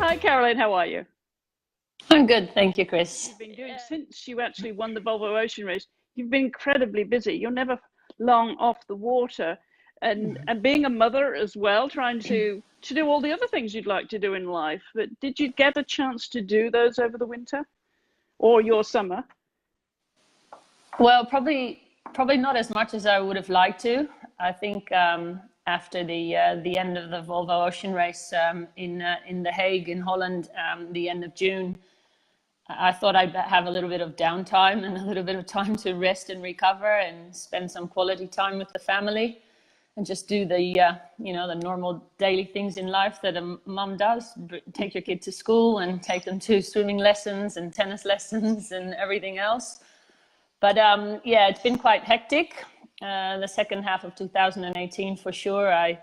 Hi, Caroline. How are you? I'm good, thank you, Chris. You've been doing since you actually won the Volvo Ocean Race. You've been incredibly busy. You're never long off the water, and being a mother as well, trying to do all the other things you'd like to do in life. But did you get a chance to do those over the winter or your summer? Well, probably not as much as I would have liked to. I think after the end of the Volvo Ocean Race in The Hague in Holland, the end of June, I thought I'd have a little bit of downtime and a little bit of time to rest and recover and spend some quality time with the family and just do the normal daily things in life that a mum does. Take your kid to school and take them to swimming lessons and tennis lessons and everything else. But yeah, it's been quite hectic. The second half of 2018 for sure. I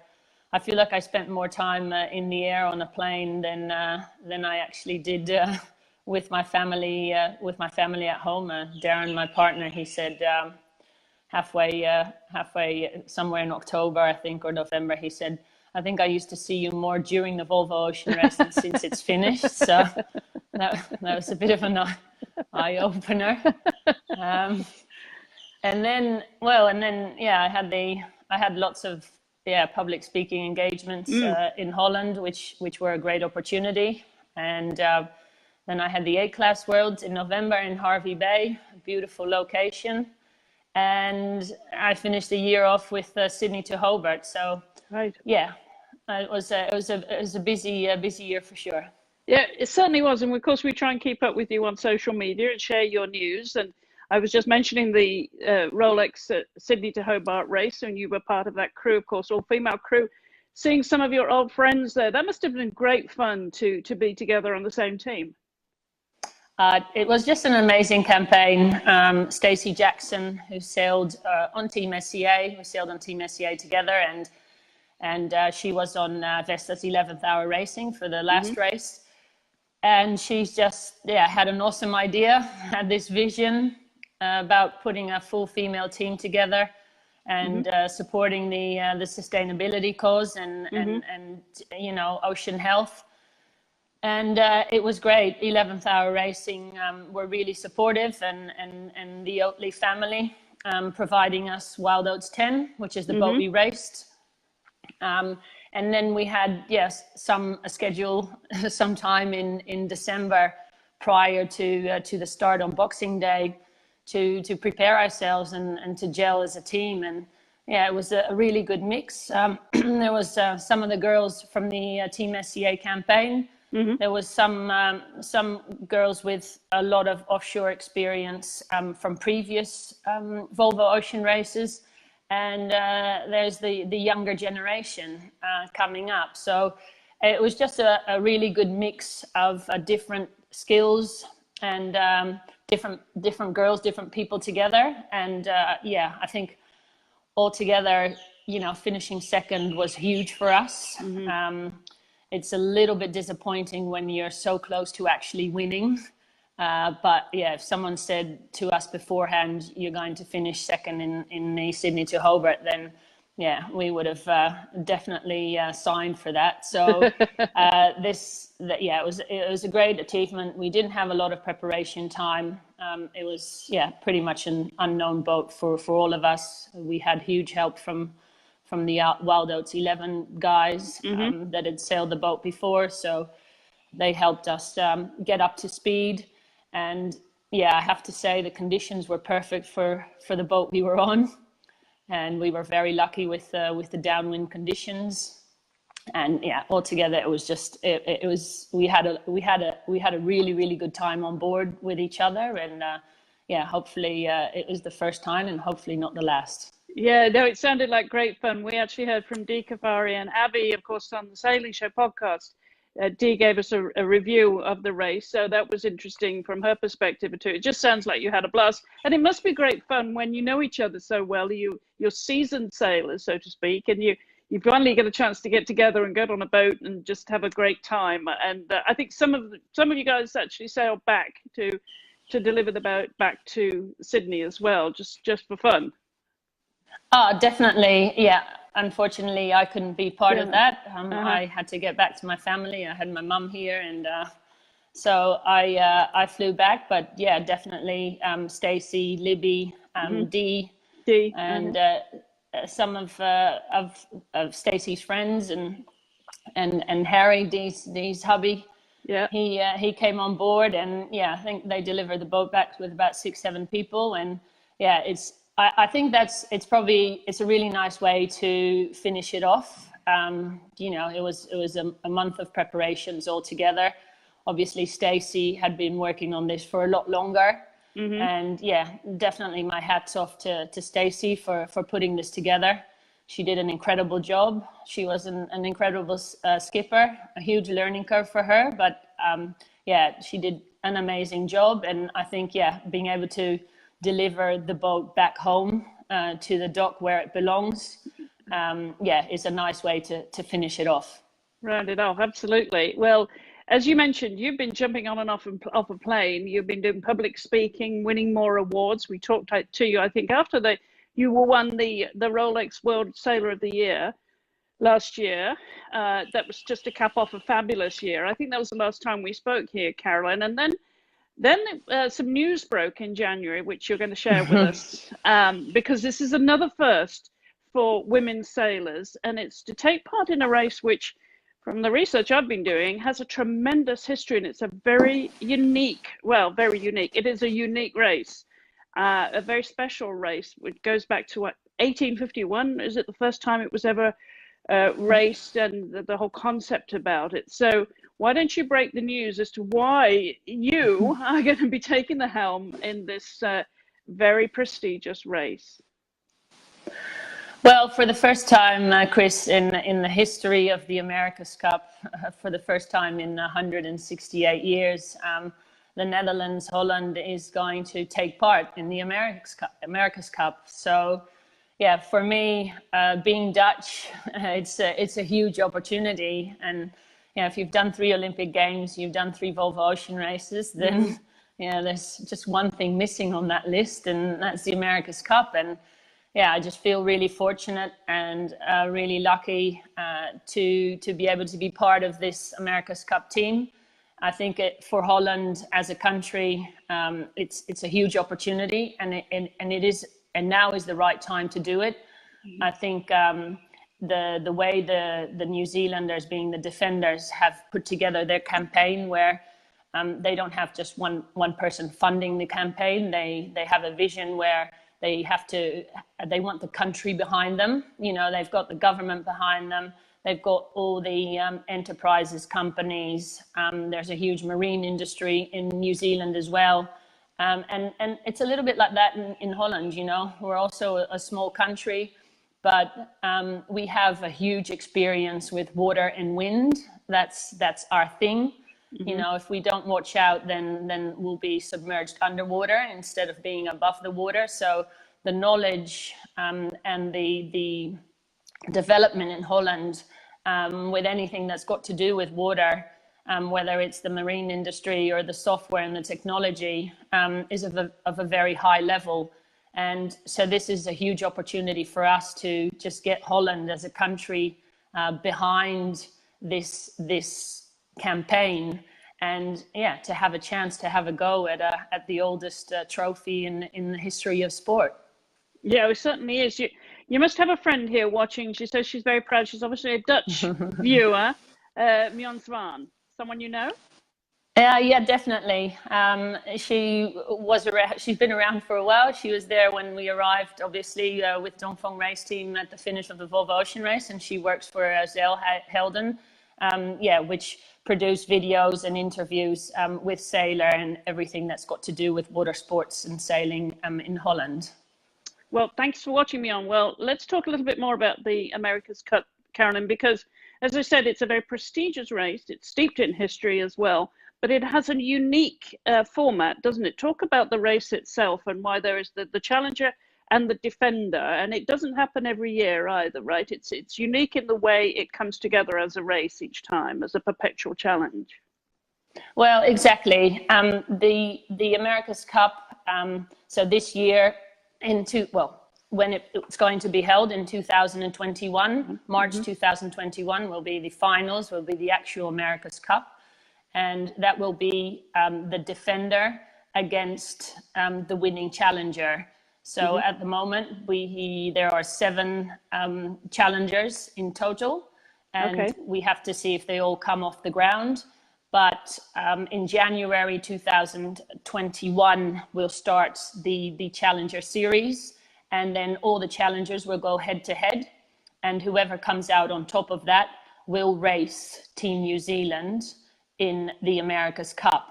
feel like I spent more time in the air on a plane than I actually did with my family at home. Darren, my partner, he said halfway somewhere in October, I think, or November, he said, I think I used to see you more during the Volvo Ocean Race than since it's finished. So that was a bit of an eye opener. Yeah, I had lots of public speaking engagements Mm. in Holland, which were a great opportunity. And then I had the A-Class Worlds in November in Harvey Bay, a beautiful location. And I finished the year off with Sydney to Hobart. So Right. yeah, it was a busy year for sure. Yeah, it certainly was. And of course, we try and keep up with you on social media and share your news. And I was just mentioning the Rolex Sydney to Hobart race, and you were part of that crew, of course, all female crew. Seeing some of your old friends there, that must have been great fun to be together on the same team. It was just an amazing campaign. Stacey Jackson, who sailed on Team SCA, we sailed on Team SCA together, and she was on Vesta's 11th Hour Racing for the last Hmm. race. And she's just had an awesome idea, had this vision about putting a full female team together Hmm. and supporting the sustainability cause Hmm. and ocean health. And it was great. 11th Hour Racing were really supportive, and the Oatley family providing us Wild Oats 10, which is the boat Hmm. we raced. And then we had, yes, a schedule sometime in December prior to the start on Boxing Day to prepare ourselves and to gel as a team. And yeah, it was a really good mix. There was some of the girls from the Team SCA campaign. Hmm. There was some girls with a lot of offshore experience from previous Volvo Ocean races, and there's the younger generation coming up. So it was just a really good mix of different skills and different girls, different people together. And yeah, I think altogether, finishing second was huge for us. Hmm. It's a little bit disappointing when you're so close to actually winning. But yeah, if someone said to us beforehand, you're going to finish second in the Sydney to Hobart, then yeah, we would have definitely signed for that. So it was a great achievement. We didn't have a lot of preparation time. It was pretty much an unknown boat for all of us. We had huge help from the Wild Oats 11 guys Hmm. that had sailed the boat before. So they helped us get up to speed. And yeah, I have to say the conditions were perfect for the boat we were on. And we were very lucky with the downwind conditions. And yeah, altogether it was just it was we had a really, really good time on board with each other. And yeah, hopefully it was the first time and hopefully not the last. Yeah, no, it sounded like great fun. We actually heard from Dee Kafari and Abby, of course, on the Sailing Show podcast. Dee gave us a review of the race, so that was interesting from her perspective too. It just sounds like you had a blast, and it must be great fun when you know each other so well. You're seasoned sailors, so to speak, and you finally get a chance to get together and get on a boat and just have a great time. And I think some of you guys actually sailed back to deliver the boat back to Sydney as well, just for fun. Oh, definitely. Yeah. Unfortunately, I couldn't be part of Yeah. that. Uh-huh. I had to get back to my family. I had my mum here, and so I flew back. But yeah, definitely Stacey, Libby, Hmm. Dee, D. Uh-huh. and some of Stacey's friends, and Harry, Dee's hubby. Yeah. He came on board, and yeah, I think they delivered the boat back with about 6, 7 people, and yeah, I think it's a really nice way to finish it off. It was a month of preparations altogether. Obviously, Stacey had been working on this for a lot longer, Hmm. and yeah, definitely my hats off to Stacey for putting this together. She did an incredible job. She was an incredible skipper, a huge learning curve for her. But yeah, she did an amazing job. And I think, yeah, being able to deliver the boat back home to the dock where it belongs, yeah, is a nice way to finish it off. Round it off, absolutely. Well, as you mentioned, you've been jumping on and off a plane. You've been doing public speaking, winning more awards. We talked to you, I think, after you were won the Rolex World Sailor of the Year last year. That was just to cap off a fabulous year. I think that was the last time we spoke here, Caroline. And then some news broke in January, which you're going to share with us, because this is another first for women sailors, and it's to take part in a race which, from the research I've been doing, has a tremendous history, and it's a very unique, well, very unique. It is a unique race, a very special race, which goes back to what, 1851? Is it the first time it was ever raced, and the whole concept about it? So why don't you break the news as to why you are going to be taking the helm in this very prestigious race? Well, for the first time, Chris, in the history of the America's Cup, for the first time in 168 years, the Netherlands, Holland is going to take part in the America's Cup. So, yeah, for me, being Dutch, it's a huge opportunity. And if you've done 3 Olympic Games, you've done 3 Volvo Ocean races, then there's just one thing missing on that list, and that's the America's Cup. And yeah, I just feel really fortunate and really lucky to be able to be part of this America's Cup team. I think for Holland as a country, it's a huge opportunity, and now is the right time to do it. I think the way the New Zealanders, being the defenders, have put together their campaign, where they don't have just one person funding the campaign. They have a vision where they want the country behind them. They've got the government behind them. They've got all the enterprises, companies. There's a huge marine industry in New Zealand as well. And it's a little bit like that in Holland. We're also a small country, but we have a huge experience with water and wind. That's our thing. If we don't watch out, then we'll be submerged underwater instead of being above the water. So the knowledge and the development in Holland with anything that's got to do with water, whether it's the marine industry or the software and the technology, is of a very high level. And so this is a huge opportunity for us to just get Holland as a country behind this campaign, and yeah, to have a chance to have a go at the oldest trophy in the history of sport. Yeah, it certainly is. You must have a friend here watching. She says she's very proud. She's obviously a Dutch viewer, Myon Swan. Someone you know? Yeah, definitely. She's been around for a while. She was there when we arrived, obviously, with Dongfeng Race Team at the finish of the Volvo Ocean Race, and she works for Zeil Helden, which produce videos and interviews with Sailor and everything that's got to do with water sports and sailing in Holland. Well, thanks for watching me on. Well, let's talk a little bit more about the America's Cup, Carolyn, because as I said, it's a very prestigious race. It's steeped in history as well, but it has a unique format, doesn't it? Talk about the race itself and why there is the challenger and the defender, and it doesn't happen every year either, right? It's unique in the way it comes together as a race each time, as a perpetual challenge. Well, exactly. The America's Cup. So this year, when it's going to be held in 2021. March 2021 will be the finals, will be the actual America's Cup. And that will be the defender against the winning challenger. So at the moment, there are 7 challengers in total, and we have to see if they all come off the ground. But in January 2021, we'll start the Challenger Series, and then all the challengers will go head to head, and whoever comes out on top of that will race Team New Zealand in the America's Cup.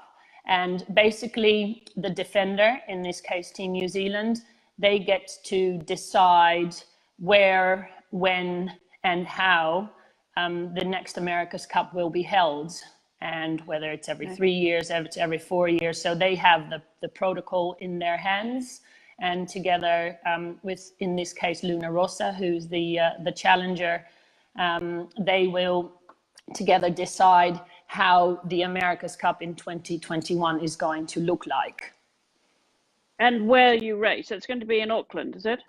And basically, the defender, in this case Team New Zealand, they get to decide where, when, and how the next America's Cup will be held, and whether it's every 3 years, every 4 years. So they have the protocol in their hands, and together with, in this case, Luna Rossa, who's the challenger, they will together decide how the America's Cup in 2021 is going to look like. And where you race, it's going to be in Auckland, is it?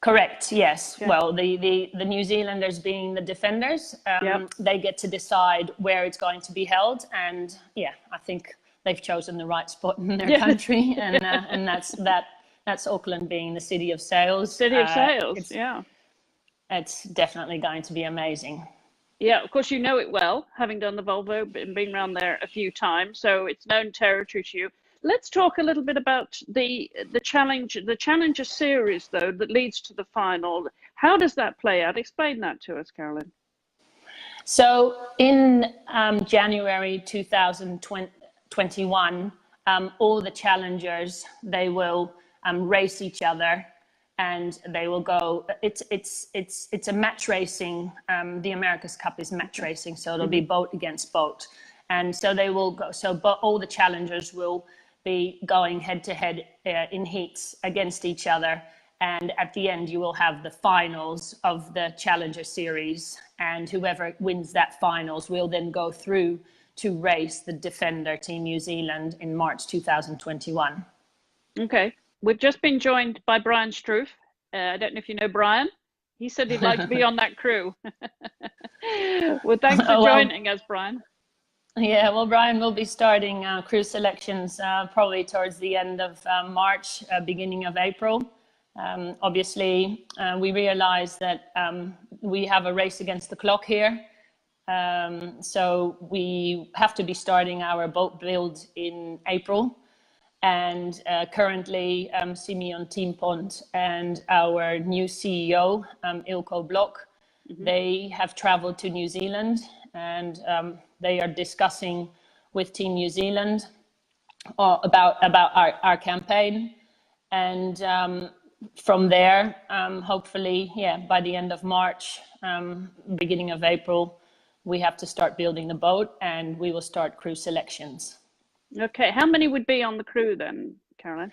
Correct, yes. Okay. Well, the New Zealanders being the defenders, they get to decide where it's going to be held. And yeah, I think they've chosen the right spot in their country. And that's Auckland being the city of sails. City of sails, It's definitely going to be amazing. Yeah, of course, you know it well, having done the Volvo and been around there a few times. So it's known territory to you. Let's talk a little bit about the Challenger Series, though, that leads to the final. How does that play out? Explain that to us, Carolijn. So in January 2021, all the challengers, they will race each other, and they will go. It's a match racing. The America's Cup is match racing, so it'll be boat against boat, and so they will go. So, but all the challengers will be going head to head in heats against each other, and at the end you will have the finals of the Challenger Series, and whoever wins that finals will then go through to race the defender Team New Zealand in March 2021. Okay, we've just been joined by Brian Struth. I don't know if you know Brian. He said he'd like to be on that crew. Well, thanks for joining us, Brian. Yeah, well, Brian will be starting crew selections probably towards the end of March, beginning of April. Obviously, we realize that we have a race against the clock here. So we have to be starting our boat build in April. And currently, Simeon Timpont and our new CEO, Ilko Blok, they have traveled to New Zealand, and they are discussing with Team New Zealand about our campaign. And from there, hopefully, by the end of March, beginning of April, we have to start building the boat, and we will start crew selections. Okay, how many would be on the crew then, Carolijn?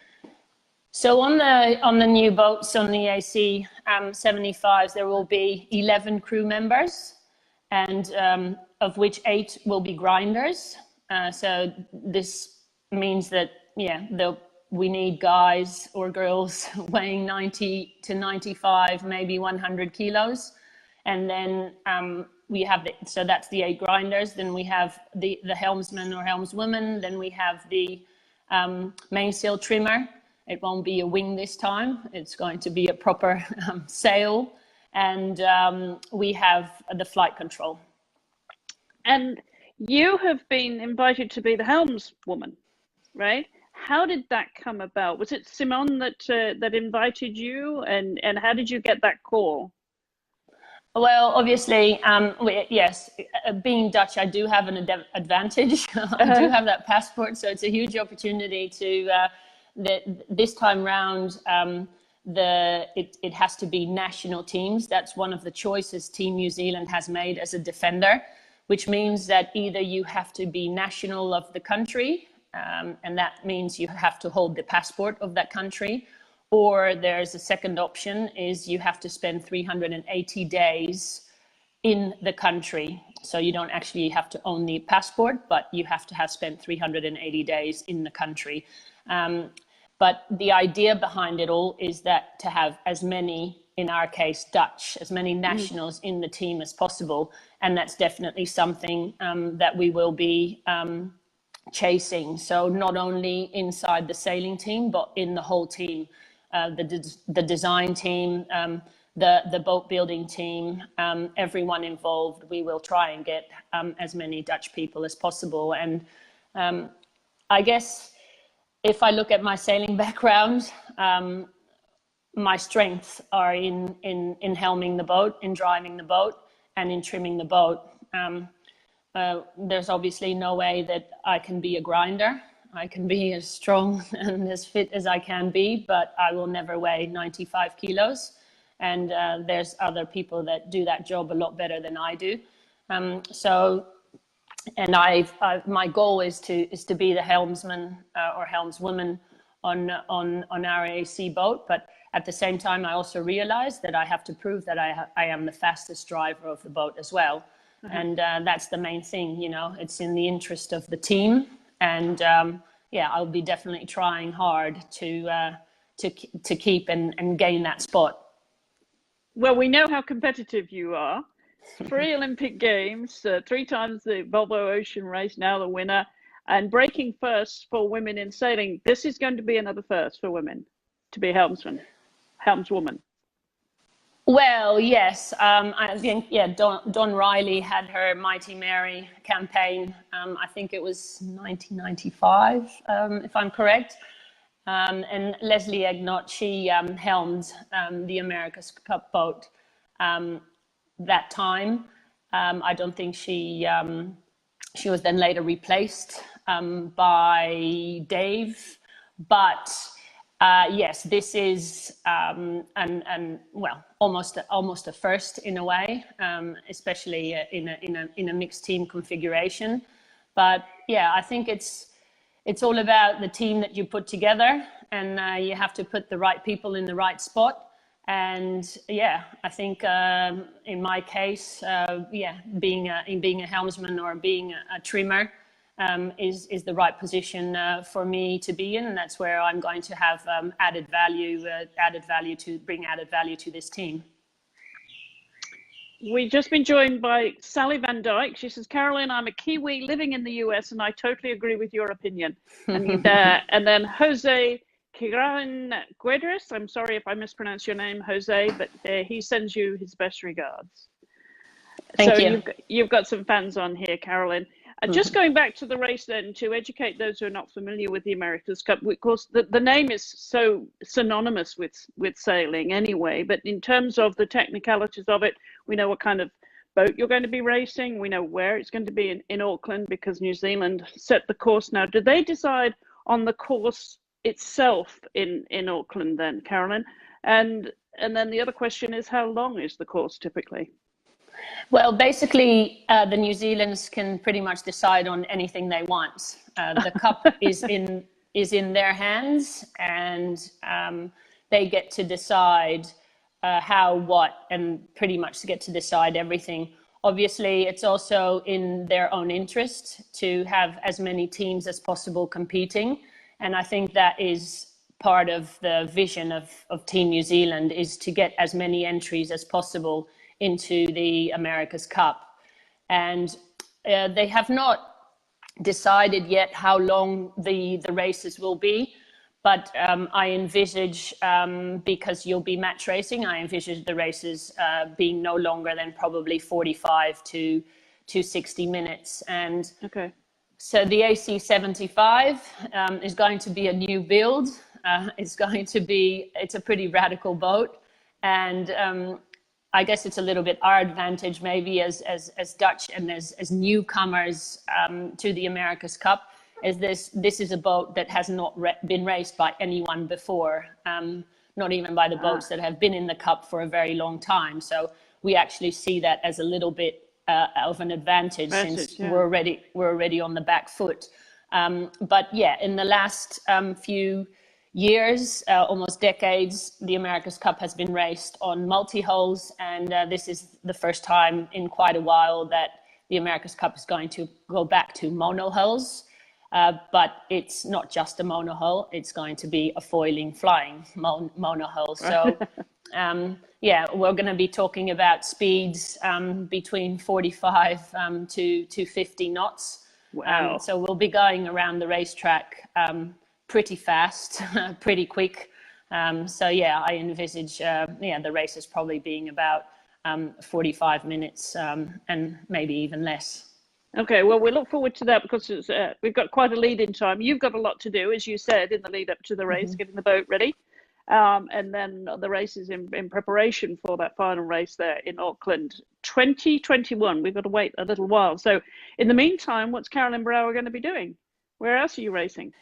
So on the new boats, on the AC 75s, there will be 11 crew members, and of which 8 will be grinders. So this means that we need guys or girls weighing 90 to 95, maybe 100 kilos, and then we have so that's the 8 grinders. Then we have the helmsman or helmswoman. Then we have the mainsail trimmer. It won't be a wing this time. It's going to be a proper sail. And we have the flight control. And you have been invited to be the helmswoman, right? How did that come about? Was it Simon that invited you? And how did you get that call? Well, obviously, yes, being Dutch, I do have an advantage. I do have that passport, so it's a huge opportunity to, this time round, it has to be national teams. That's one of the choices Team New Zealand has made as a defender, which means that either you have to be national of the country, and that means you have to hold the passport of that country, or there's a second option, is you have to spend 380 days in the country. So you don't actually have to own the passport, but you have to have spent 380 days in the country. But the idea behind it all is that to have as many, in our case, Dutch, as many nationals in the team as possible. And that's definitely something that we will be chasing. So not only inside the sailing team, but in the whole team, the design team, the boat building team, everyone involved. We will try and get as many Dutch people as possible. And I guess if I look at my sailing background, my strengths are in helming the boat, in driving the boat, and in trimming the boat. There's obviously no way that I can be a grinder. I can be as strong and as fit as I can be, but I will never weigh 95 kilos. And there's other people that do that job a lot better than I do. And my goal is to be the helmsman or helmswoman on our AC boat. But at the same time, I also realize that I have to prove that I am the fastest driver of the boat as well. And that's the main thing, you know, it's in the interest of the team. And yeah, I'll be definitely trying hard to keep and gain that spot. Well, we know how competitive you are. 3 Olympic Games, 3 times the Volvo Ocean Race, now the winner, and breaking first for women in sailing. This is going to be another first for women to be a helmswoman. Well, yes, I think, yeah, Don Riley had her Mighty Mary campaign. I think it was 1995, if I'm correct. And Leslie Egnott, she helmed the America's Cup boat that time. I don't think she was then later replaced by Dave, but yes, this is well, almost a first in a way, especially in a mixed team configuration. But yeah, I think it's all about the team that you put together, and you have to put the right people in the right spot. And yeah, I think in my case, yeah, being a helmsman or being a trimmer is the right position for me to be in, and that's where I'm going to have added value to this team. We've just been joined by Sally Van Dyke. She says, Carolyn, I'm a Kiwi living in the US, and I totally agree with your opinion. And then Jose Kiran Guedres, I'm sorry if I mispronounce your name, Jose, but he sends you his best regards. Thank you. You've got some fans on here, Carolyn. Just going back to the race then, to educate those who are not familiar with the America's Cup, of course, the name is so synonymous with sailing anyway, but in terms of the technicalities of it, we know what kind of boat you're going to be racing. We know where it's going to be in Auckland, because New Zealand set the course now. Did they decide on the course itself in Auckland then, Carolyn? And then the other question is, how long is the course typically? Well, basically, the New Zealanders can pretty much decide on anything they want. The cup is in their hands, and they get to decide how, what, and pretty much get to decide everything. Obviously, it's also in their own interest to have as many teams as possible competing, and I think that is part of the vision of Team New Zealand, is to get as many entries as possible into the America's Cup. And they have not decided yet how long the races will be, but I envisage, because you'll be match racing, I envisage the races being no longer than probably 45 to 60 minutes. And okay. So the AC75 is going to be a new build. It's a pretty radical boat, and I guess it's a little bit our advantage, maybe as Dutch and as newcomers to the America's Cup, is this is a boat that has not been raced by anyone before, not even by the boats that have been in the Cup for a very long time. So we actually see that as a little bit of an advantage, since we're already on the back foot. But yeah, in the last few years, almost decades, the America's Cup has been raced on multi-hulls, and this is the first time in quite a while that the America's Cup is going to go back to mono-hulls. But it's not just a monohull, it's going to be a foiling flying monohull. So yeah, we're going to be talking about speeds between 45 to 50 knots. Wow. So we'll be going around the racetrack pretty fast, pretty quick. So yeah, I envisage the race is probably being about 45 minutes and maybe even less. Okay, well, we look forward to that because we've got quite a lead in time. You've got a lot to do, as you said, in the lead up to the race, getting the boat ready. And then the race is in preparation for that final race there in Auckland 2021. We've got to wait a little while. So in the meantime, what's Carolijn Brouwer going to be doing? Where else are you racing?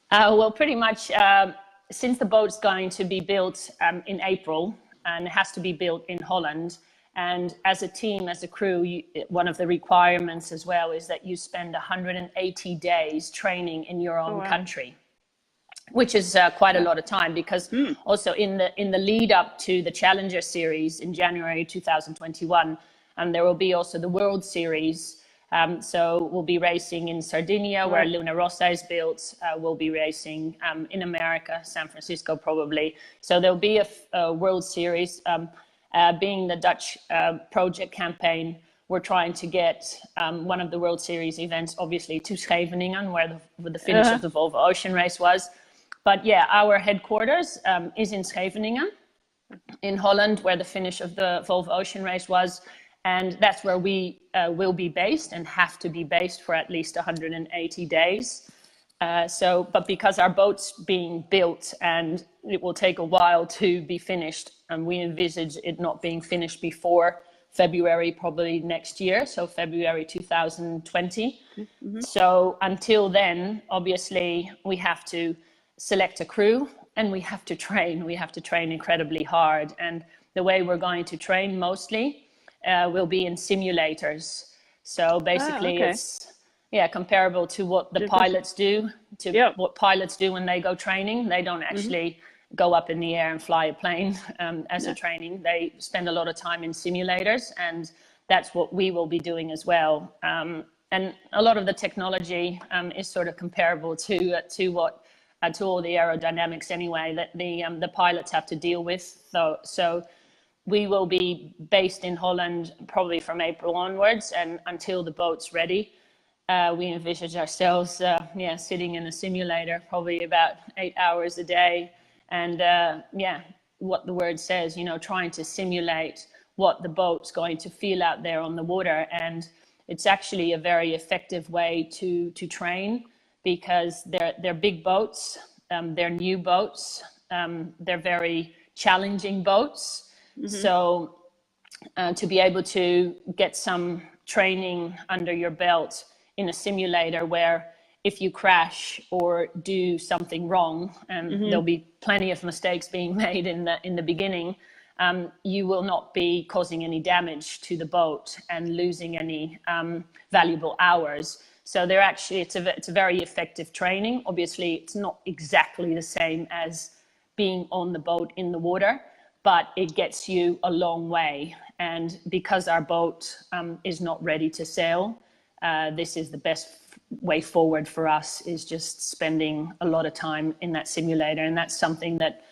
Well, pretty much since the boat's going to be built in April and it has to be built in Holland. And as a team, as a crew, one of the requirements as well is that you spend 180 days training in your own country, which is quite a lot of time because also in the lead up to the Challenger Series in January 2021, there will be also the World Series. So we'll be racing in Sardinia, where Luna Rossa is built. We'll be racing in America, San Francisco probably. So there'll be a World Series. Being the Dutch project campaign, we're trying to get one of the World Series events, obviously, to Scheveningen, where the finish of the Volvo Ocean Race was. But yeah, our headquarters is in Scheveningen, in Holland, where the finish of the Volvo Ocean Race was. And that's where we will be based and have to be based for at least 180 days. But because our boat's being built and it will take a while to be finished, and we envisage it not being finished before February, probably next year, so February 2020. So until then, obviously, we have to select a crew and we have to train. We have to train incredibly hard. And the way we're going to train mostly will be in simulators. So basically it's comparable to what the pilots do, what pilots do when they go training. They don't actually go up in the air and fly a plane as a training. They spend a lot of time in simulators, and that's what we will be doing as well. And a lot of the technology is sort of comparable to all the aerodynamics anyway that the pilots have to deal with. So we will be based in Holland probably from April onwards, and until the boat's ready. We envisage ourselves sitting in a simulator probably about 8 hours a day, and what the word says, trying to simulate what the boat's going to feel out there on the water. And it's actually a very effective way to train, because they're big boats, they're new boats, they're very challenging boats. So to be able to get some training under your belt in a simulator, where if you crash or do something wrong, and there'll be plenty of mistakes being made in the beginning, you will not be causing any damage to the boat and losing any valuable hours. So it's a very effective training. Obviously, it's not exactly the same as being on the boat in the water, but it gets you a long way. And because our boat is not ready to sail, this is the best way forward for us, is just spending a lot of time in that simulator. And that's something that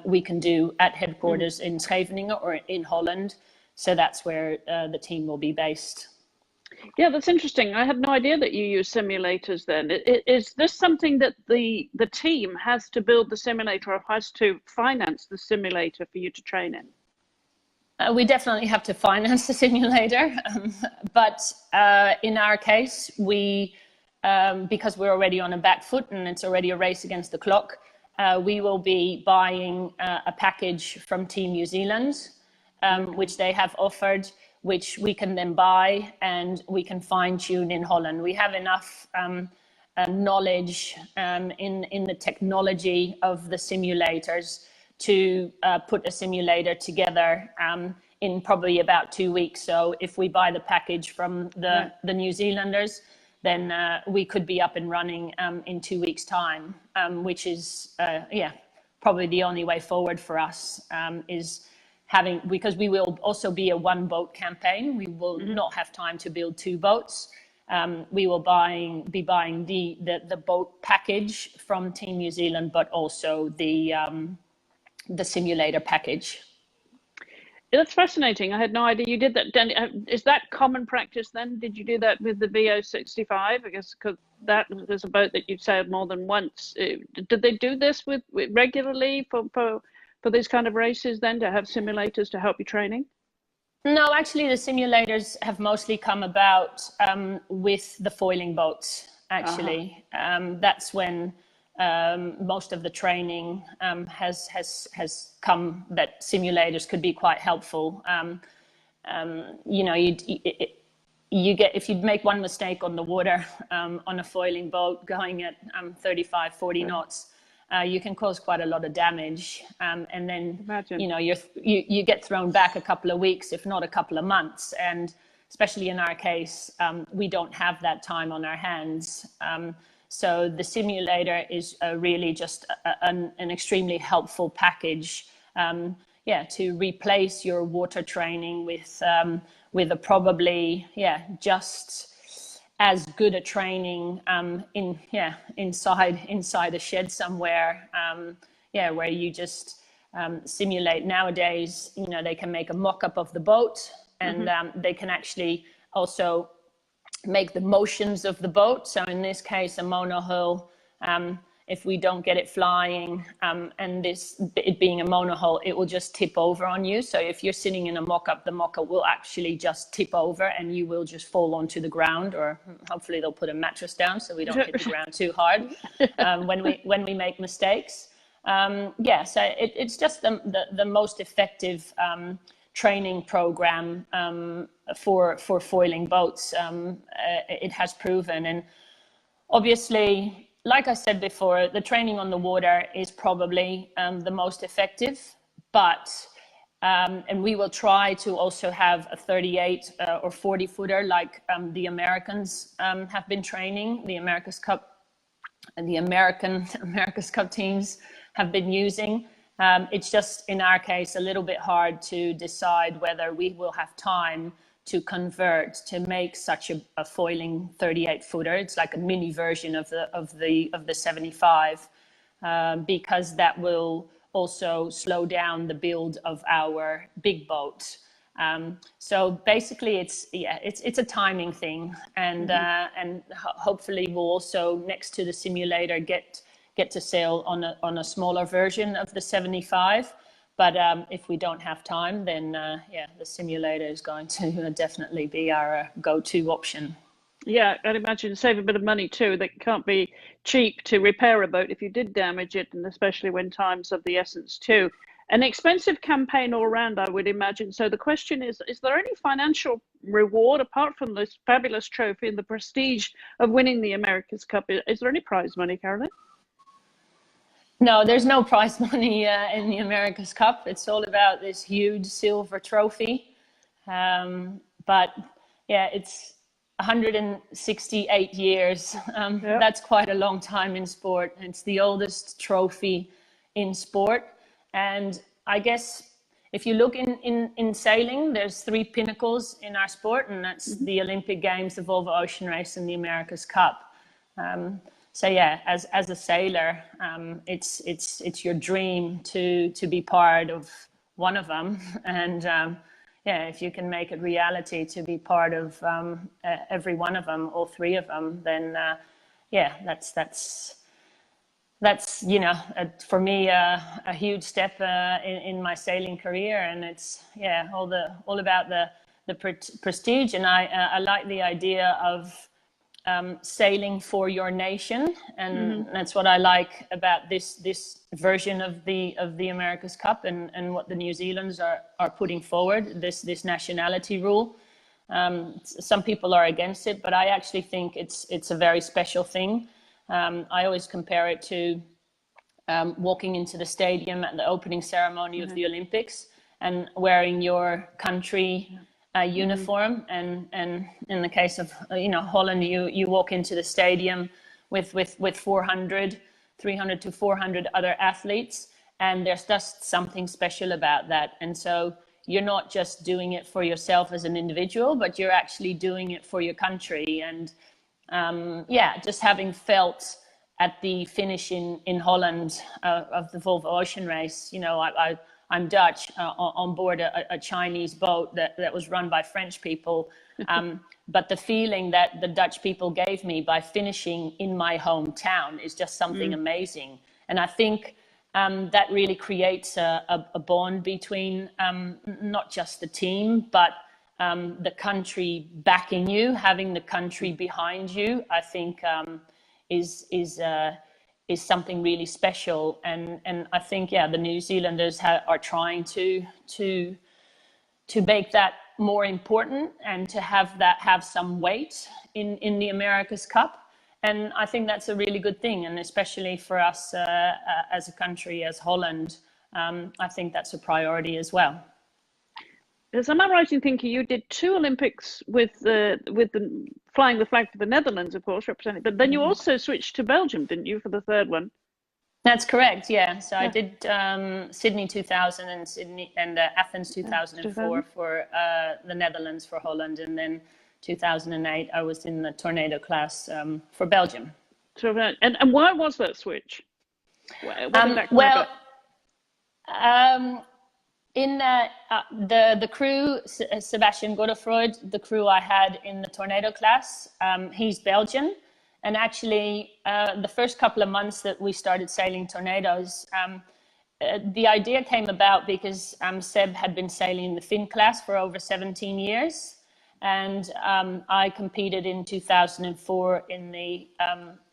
we can do at headquarters in Scheveningen or in Holland. So that's where the team will be based. Yeah, that's interesting. I had no idea that you use simulators then. Is this something that the team has to build the simulator, or has to finance the simulator for you to train in? We definitely have to finance the simulator, but in our case, because we're already on a back foot and it's already a race against the clock, we will be buying a package from Team New Zealand, which they have offered, which we can then buy and we can fine tune in Holland. We have enough knowledge in the technology of the simulators to put a simulator together in probably about 2 weeks. So if we buy the package from the New Zealanders, then we could be up and running in 2 weeks' time, which is, probably the only way forward for us, is having, because we will also be a one boat campaign. We will not have time to build two boats. we will be buying the boat package from Team New Zealand, but also the simulator package. That's fascinating. I had no idea you did that. Is that common practice then? Did you do that with the VO65? I guess because that was a boat that you've sailed more than once. Did they do this with regularly for these kind of races then, to have simulators to help you training? No, actually the simulators have mostly come about with the foiling boats, actually. That's when most of the training has come, that simulators could be quite helpful. You know, you get, if you make one mistake on the water on a foiling boat going at 35, 40 knots, you can cause quite a lot of damage, and then Imagine. you know you get thrown back a couple of weeks, if not a couple of months. And especially in our case, we don't have that time on our hands. So the simulator is really just an extremely helpful package, to replace your water training with a probably just as good a training inside a shed somewhere, where you just simulate. Nowadays, you know, they can make a mock-up of the boat, and they can actually also make the motions of the boat. So in this case, a monohull, if we don't get it flying, and it being a monohull, it will just tip over on you. So if you're sitting in a mock-up, the mock-up will actually just tip over and you will just fall onto the ground, or hopefully they'll put a mattress down so we don't hit the ground too hard when we make mistakes. So it's just the most effective training program for foiling boats. It has proven. And obviously, like I said before, the training on the water is probably the most effective, but and we will try to also have a 38 or 40 footer like the Americans have been training, the America's Cup and the America's Cup teams have been using. It's just, in our case, a little bit hard to decide whether we will have time to convert to make such a foiling 38 footer. It's like a mini version of the 75, because that will also slow down the build of our big boat. So basically, it's a timing thing, and hopefully we'll also, next to the simulator, get to sail on a smaller version of the 75. But if we don't have time, then the simulator is going to definitely be our go-to option. Yeah, I'd imagine save a bit of money too. That can't be cheap to repair a boat if you did damage it, and especially when time's of the essence too. An expensive campaign all around, I would imagine. So the question is there any financial reward apart from this fabulous trophy and the prestige of winning the America's Cup? Is there any prize money, Carolyn? No, there's no prize money in the America's Cup. It's all about this huge silver trophy. But yeah, it's 168 years. That's quite a long time in sport. It's the oldest trophy in sport. And I guess if you look in sailing, there's three pinnacles in our sport, and that's the Olympic Games, the Volvo Ocean Race, and the America's Cup. So yeah, as a sailor, it's your dream to be part of one of them, and if you can make it reality to be part of every one of them, all three of them, then that's for me a huge step in my sailing career, and it's all about the prestige, and I like the idea of sailing for your nation, and that's what I like about this version of the America's Cup, and what the New Zealanders are putting forward, this nationality rule. Some people are against it, but I actually think it's a very special thing. I always compare it to walking into the stadium at the opening ceremony of the Olympics and wearing your country uniform, and in the case of Holland, you walk into the stadium with 300 to 400 other athletes, and there's just something special about that. And so you're not just doing it for yourself as an individual, but you're actually doing it for your country. And just having felt at the finish in Holland of the Volvo Ocean Race, I'm Dutch, on board a Chinese boat that was run by French people. But the feeling that the Dutch people gave me by finishing in my hometown is just something amazing. And I think that really creates a bond between not just the team, but the country backing you, having the country behind you, I think is something really special. And I think, the New Zealanders are trying to make that more important and to have some weight in the America's Cup. And I think that's a really good thing. And especially for us as a country, as Holland, I think that's a priority as well. As am I right in thinking you did 2 Olympics with the flying the flag for the Netherlands, of course, representing, but then you also switched to Belgium, didn't you, for the 3rd one? That's correct. Yeah. So I did Sydney 2000 and Athens 2004 for the Netherlands for Holland, and then 2008 I was in the tornado class for Belgium. So and why was that switch? Where did that come about? In the crew, Sebastian Godefroid, the crew I had in the tornado class, he's Belgian. And actually, the first couple of months that we started sailing tornadoes, the idea came about because Seb had been sailing in the Finn class for over 17 years. And I competed in 2004 in the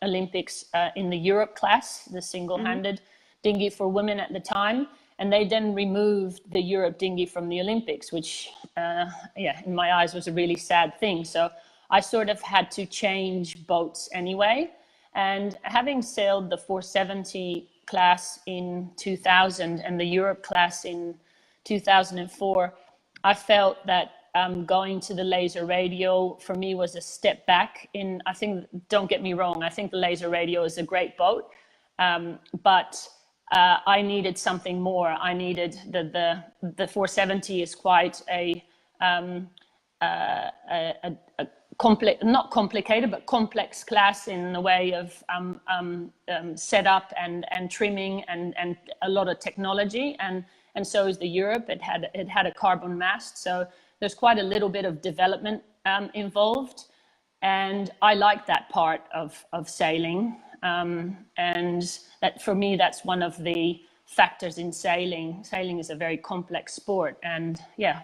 Olympics in the Europe class, the single-handed dinghy for women at the time. And they then removed the Europe dinghy from the Olympics, which, in my eyes was a really sad thing. So I sort of had to change boats anyway. And having sailed the 470 class in 2000 and the Europe class in 2004, I felt that going to the laser radio for me was a step back in, I think, don't get me wrong, I think the laser radio is a great boat, but I needed something more. I needed the 470 is quite a not complicated, but complex class in the way of setup and trimming and a lot of technology. And so is the Europe. It had a carbon mast. So there's quite a little bit of development involved. And I like that part of sailing. And that for me, that's one of the factors in sailing. Sailing is a very complex sport. And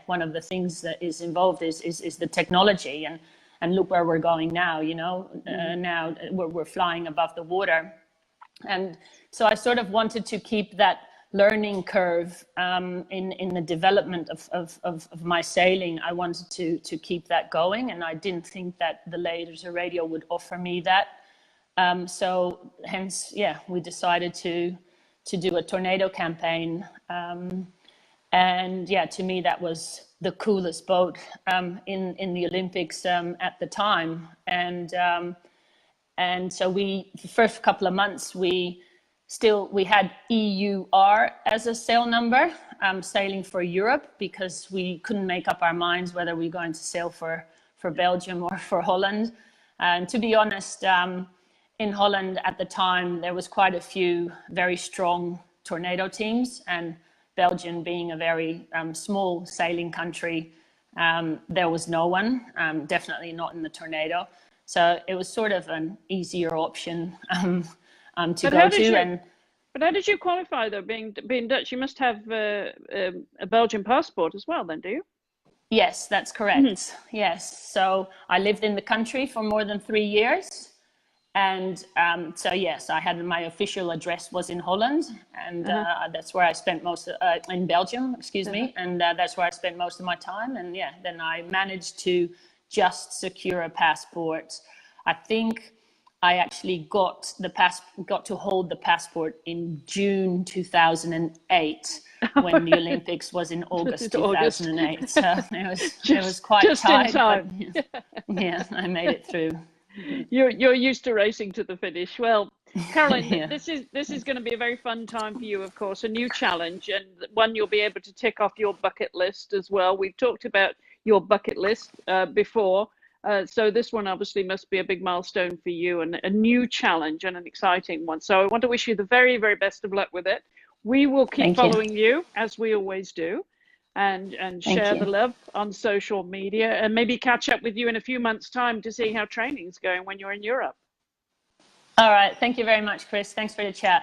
one of the things that is involved is the technology. And look where we're going now, now we're flying above the water. And so I sort of wanted to keep that learning curve in the development of my sailing. I wanted to keep that going, and I didn't think that the laser radio would offer me that. So hence, we decided to do a tornado campaign. And to me, that was the coolest boat in the Olympics at the time. And so the first couple of months, we had EUR as a sail number, sailing for Europe, because we couldn't make up our minds whether we were going to sail for Belgium or for Holland. And to be honest, in Holland at the time, there was quite a few very strong tornado teams, and Belgium being a very small sailing country, there was no one, definitely not in the tornado. So it was sort of an easier option to go to. But how did you qualify, though? Being Dutch, you must have a Belgian passport as well, then, do you? Yes, that's correct. Yes. So I lived in the country for more than 3 years. And so, yes, I had my official address was in Holland, and that's where I spent in Belgium, excuse me. And that's where I spent most of my time. And then I managed to just secure a passport. I think I actually got to hold the passport in June 2008 when the Olympics was in August 2008. So it was quite just tight. In time. But, I made it through. You're used to racing to the finish. Well, Carolyn, Yeah. this is going to be a very fun time for you, of course, a new challenge, and one you'll be able to tick off your bucket list as well. We've talked about your bucket list before, so this one obviously must be a big milestone for you, and a new challenge and an exciting one. So I want to wish you the very, very best of luck with it. We will keep Thank you. following you, as we always do, and Thank share you. the love on social media, and maybe catch up with you in a few months' time to see how training's going when you're in Europe. All right. Thank you very much, Chris. Thanks for the chat.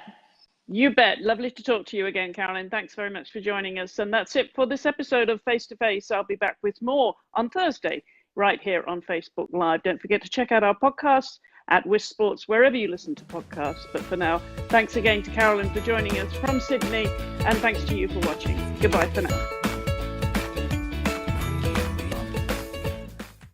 You bet. Lovely to talk to you again, Carolyn. Thanks very much for joining us. And that's it for this episode of Face to Face. I'll be back with more on Thursday, right here on Facebook Live. Don't forget to check out our podcasts at Wish Sports, wherever you listen to podcasts. But for now, thanks again to Carolyn for joining us from Sydney, and thanks to you for watching. Goodbye for now.